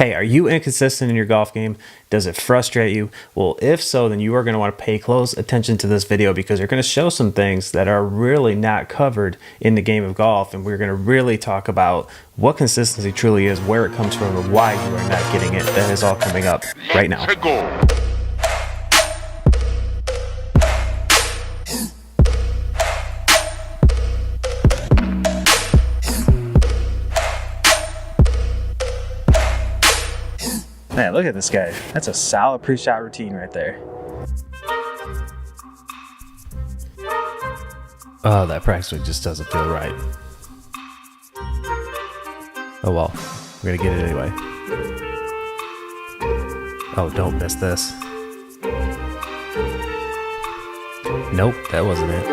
Hey, are you inconsistent in your golf game? Does it frustrate you? Well, if so, then you are going to want to pay close attention to this video because they're going to show some things that are really not covered in the game of golf. And we're going to really talk about what consistency truly is, where it comes from, and why you are not getting it. That is all coming up right now. Man, look at this guy. That's a solid pre-shot routine right there. Oh, that practice swing just doesn't feel right. Oh well, we're gonna get it anyway. Oh, don't miss this. Nope, that wasn't it.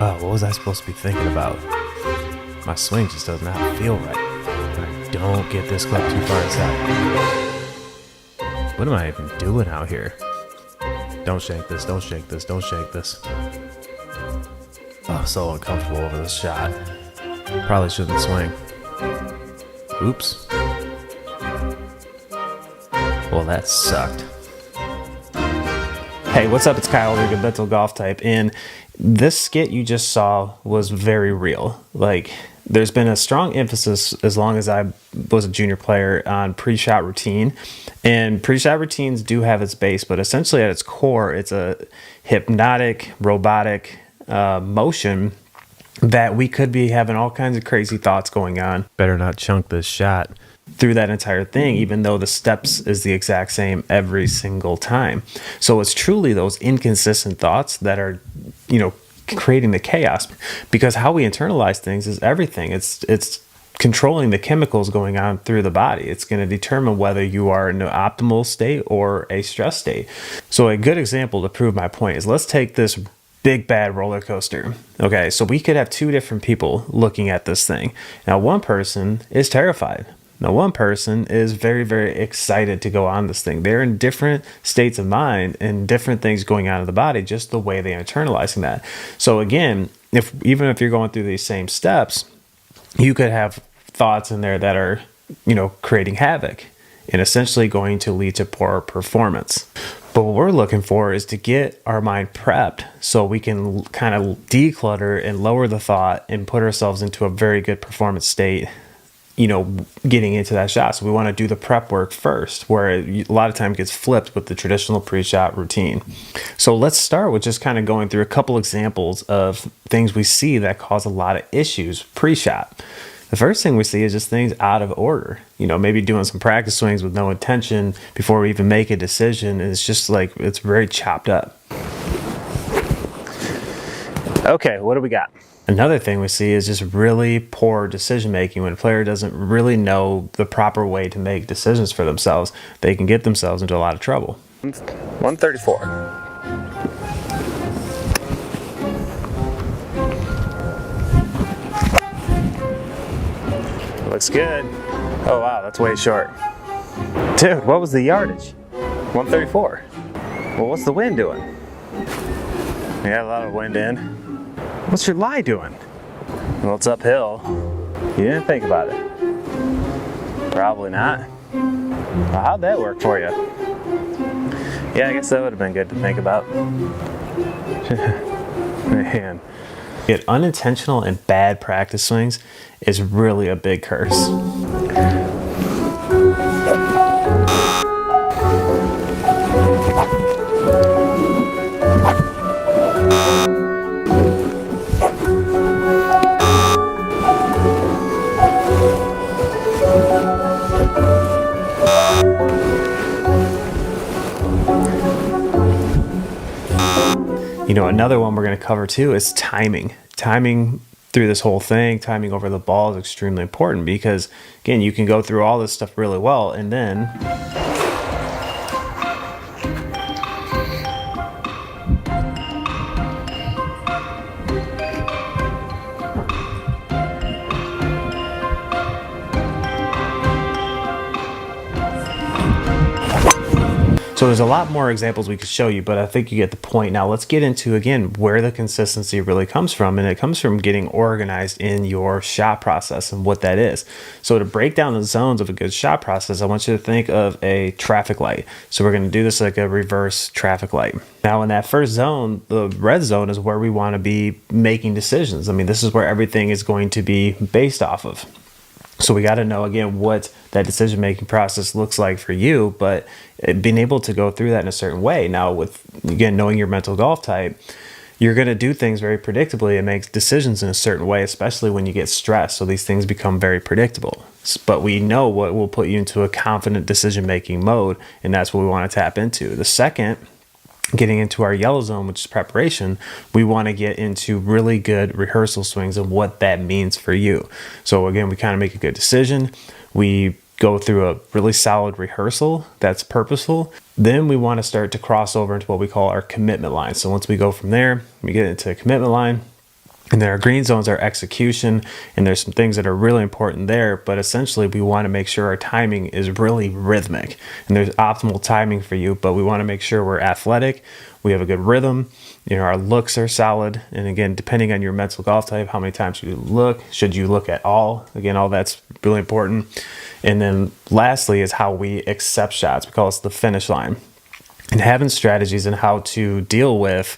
Oh, what was I supposed to be thinking about? My swing just does not feel right. Don't get this club too far inside. What am I even doing out here? Don't shake this, don't shake this, don't shake this. Oh, so uncomfortable over this shot. Probably shouldn't swing. Oops. Well, that sucked. Hey, what's up? It's Kyle, the Mental Golf Type, and this skit you just saw was very real. Like, there's been a strong emphasis as long as I was a junior player on pre-shot routine, and pre-shot routines do have its base, but essentially at its core, it's a hypnotic, robotic motion that we could be having all kinds of crazy thoughts going on. Better not chunk this shot through that entire thing, even though the steps is the exact same every single time. So it's truly those inconsistent thoughts that are, creating the chaos, because how we internalize things is everything. It's controlling the chemicals going on through the body. It's going to determine whether you are in an optimal state or a stress state. So a good example to prove my point is, let's take this big bad roller coaster. Okay, so we could have two different people looking at this thing. Now, one person is terrified. Now, one person is very, very excited to go on this thing. They're in different states of mind and different things going on in the body, just the way they're internalizing that. So again, even if you're going through these same steps, you could have thoughts in there that are, creating havoc and essentially going to lead to poor performance. But what we're looking for is to get our mind prepped so we can kind of declutter and lower the thought and put ourselves into a very good performance state, getting into that shot. So we want to do the prep work first, where a lot of time gets flipped with the traditional pre-shot routine. So let's start with just kind of going through a couple examples of things we see that cause a lot of issues pre-shot. The first thing we see is just things out of order. Maybe doing some practice swings with no intention before we even make a decision. And it's just like, it's very chopped up. Okay, what do we got? Another thing we see is just really poor decision making. When a player doesn't really know the proper way to make decisions for themselves, they can get themselves into a lot of trouble. 134. Looks good. Oh wow, that's way short. Dude, what was the yardage? 134. Well, what's the wind doing? We got a lot of wind in. What's your lie doing? Well, it's uphill. You didn't think about it. Probably not. Well, how'd that work for you? Yeah, I guess that would have been good to think about. Man. Get unintentional and bad practice swings is really a big curse. Another one we're going to cover too is timing. Timing through this whole thing, timing over the ball is extremely important, because again, you can go through all this stuff really well and then So there's a lot more examples we could show you, but I think you get the point. Now let's get into, again, where the consistency really comes from. And it comes from getting organized in your shot process and what that is. So to break down the zones of a good shot process, I want you to think of a traffic light. So we're going to do this like a reverse traffic light. Now in that first zone, the red zone is where we want to be making decisions. I mean, this is where everything is going to be based off of. So we got to know, again, what that decision-making process looks like for you, but being able to go through that in a certain way. Now with, again, knowing your mental golf type, you're going to do things very predictably and make decisions in a certain way, especially when you get stressed. So these things become very predictable. But we know what will put you into a confident decision-making mode, and that's what we want to tap into. The second, getting into our yellow zone, which is preparation, we want to get into really good rehearsal swings and what that means for you. So again, we kind of make a good decision. We go through a really solid rehearsal that's purposeful. Then we want to start to cross over into what we call our commitment line. So once we go from there, we get into a commitment line. And then our green zones are execution, and there's some things that are really important there, but essentially we want to make sure our timing is really rhythmic, and there's optimal timing for you, but we want to make sure we're athletic, we have a good rhythm, our looks are solid, and again, depending on your mental golf type, how many times you look, should you look at all, again, all that's really important. And then lastly is how we accept shots. We call this the finish line, and having strategies and how to deal with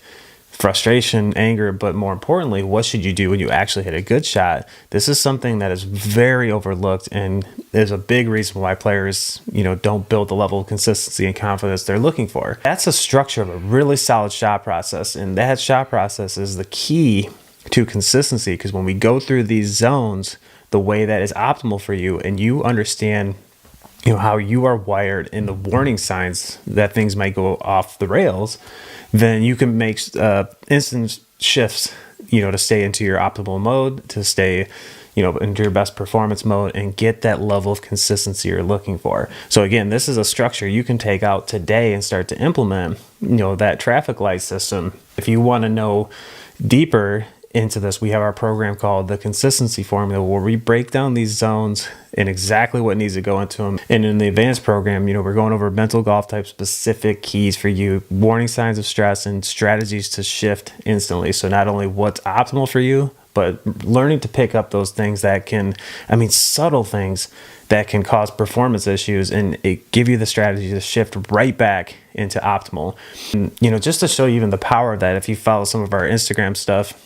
frustration, anger, but more importantly, what should you do when you actually hit a good shot? This is something that is very overlooked, and is a big reason why players, don't build the level of consistency and confidence they're looking for. That's a structure of a really solid shot process, and that shot process is the key to consistency, because when we go through these zones the way that is optimal for you, and you understand how you are wired and the warning signs that things might go off the rails, then you can make instant shifts, to stay into your optimal mode, to stay, into your best performance mode, and get that level of consistency you're looking for. So again, this is a structure you can take out today and start to implement, that traffic light system. If you want to know deeper into this, we have our program called the Consistency Formula, where we break down these zones and exactly what needs to go into them. And in the advanced program, we're going over mental golf type specific keys for you, warning signs of stress, and strategies to shift instantly. So not only what's optimal for you, but learning to pick up those things that can, subtle things that can cause performance issues, and it give you the strategy to shift right back into optimal. And, just to show you even the power of that, if you follow some of our Instagram stuff,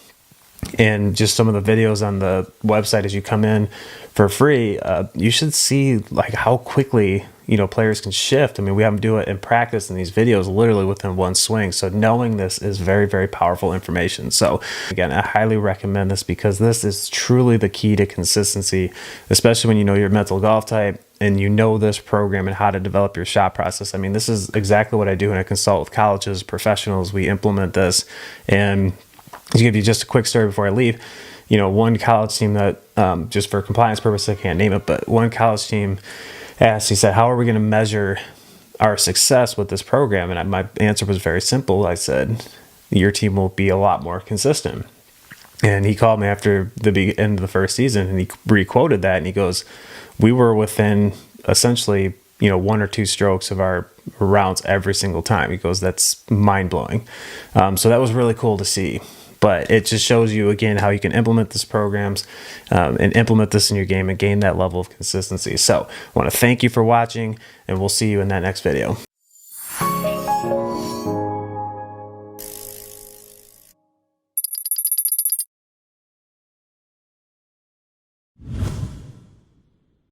and just some of the videos on the website as you come in for free, you should see like how quickly players can shift. We have them do it in practice in these videos literally within one swing. So knowing this is very, very powerful information. So again, I highly recommend this, because this is truly the key to consistency, especially when you know your mental golf type and this program and how to develop your shot process. This is exactly what I do when I consult with colleges, professionals. We implement this. And to give you just a quick story before I leave, one college team that, just for compliance purposes, I can't name it, but one college team asked, he said, how are we going to measure our success with this program? And my answer was very simple. I said, your team will be a lot more consistent. And he called me after the end of the first season, and he re-quoted that, and he goes, we were within essentially, one or two strokes of our rounds every single time. He goes, that's mind-blowing. So that was really cool to see. But it just shows you, again, how you can implement these programs and implement this in your game and gain that level of consistency. So I want to thank you for watching, and we'll see you in that next video.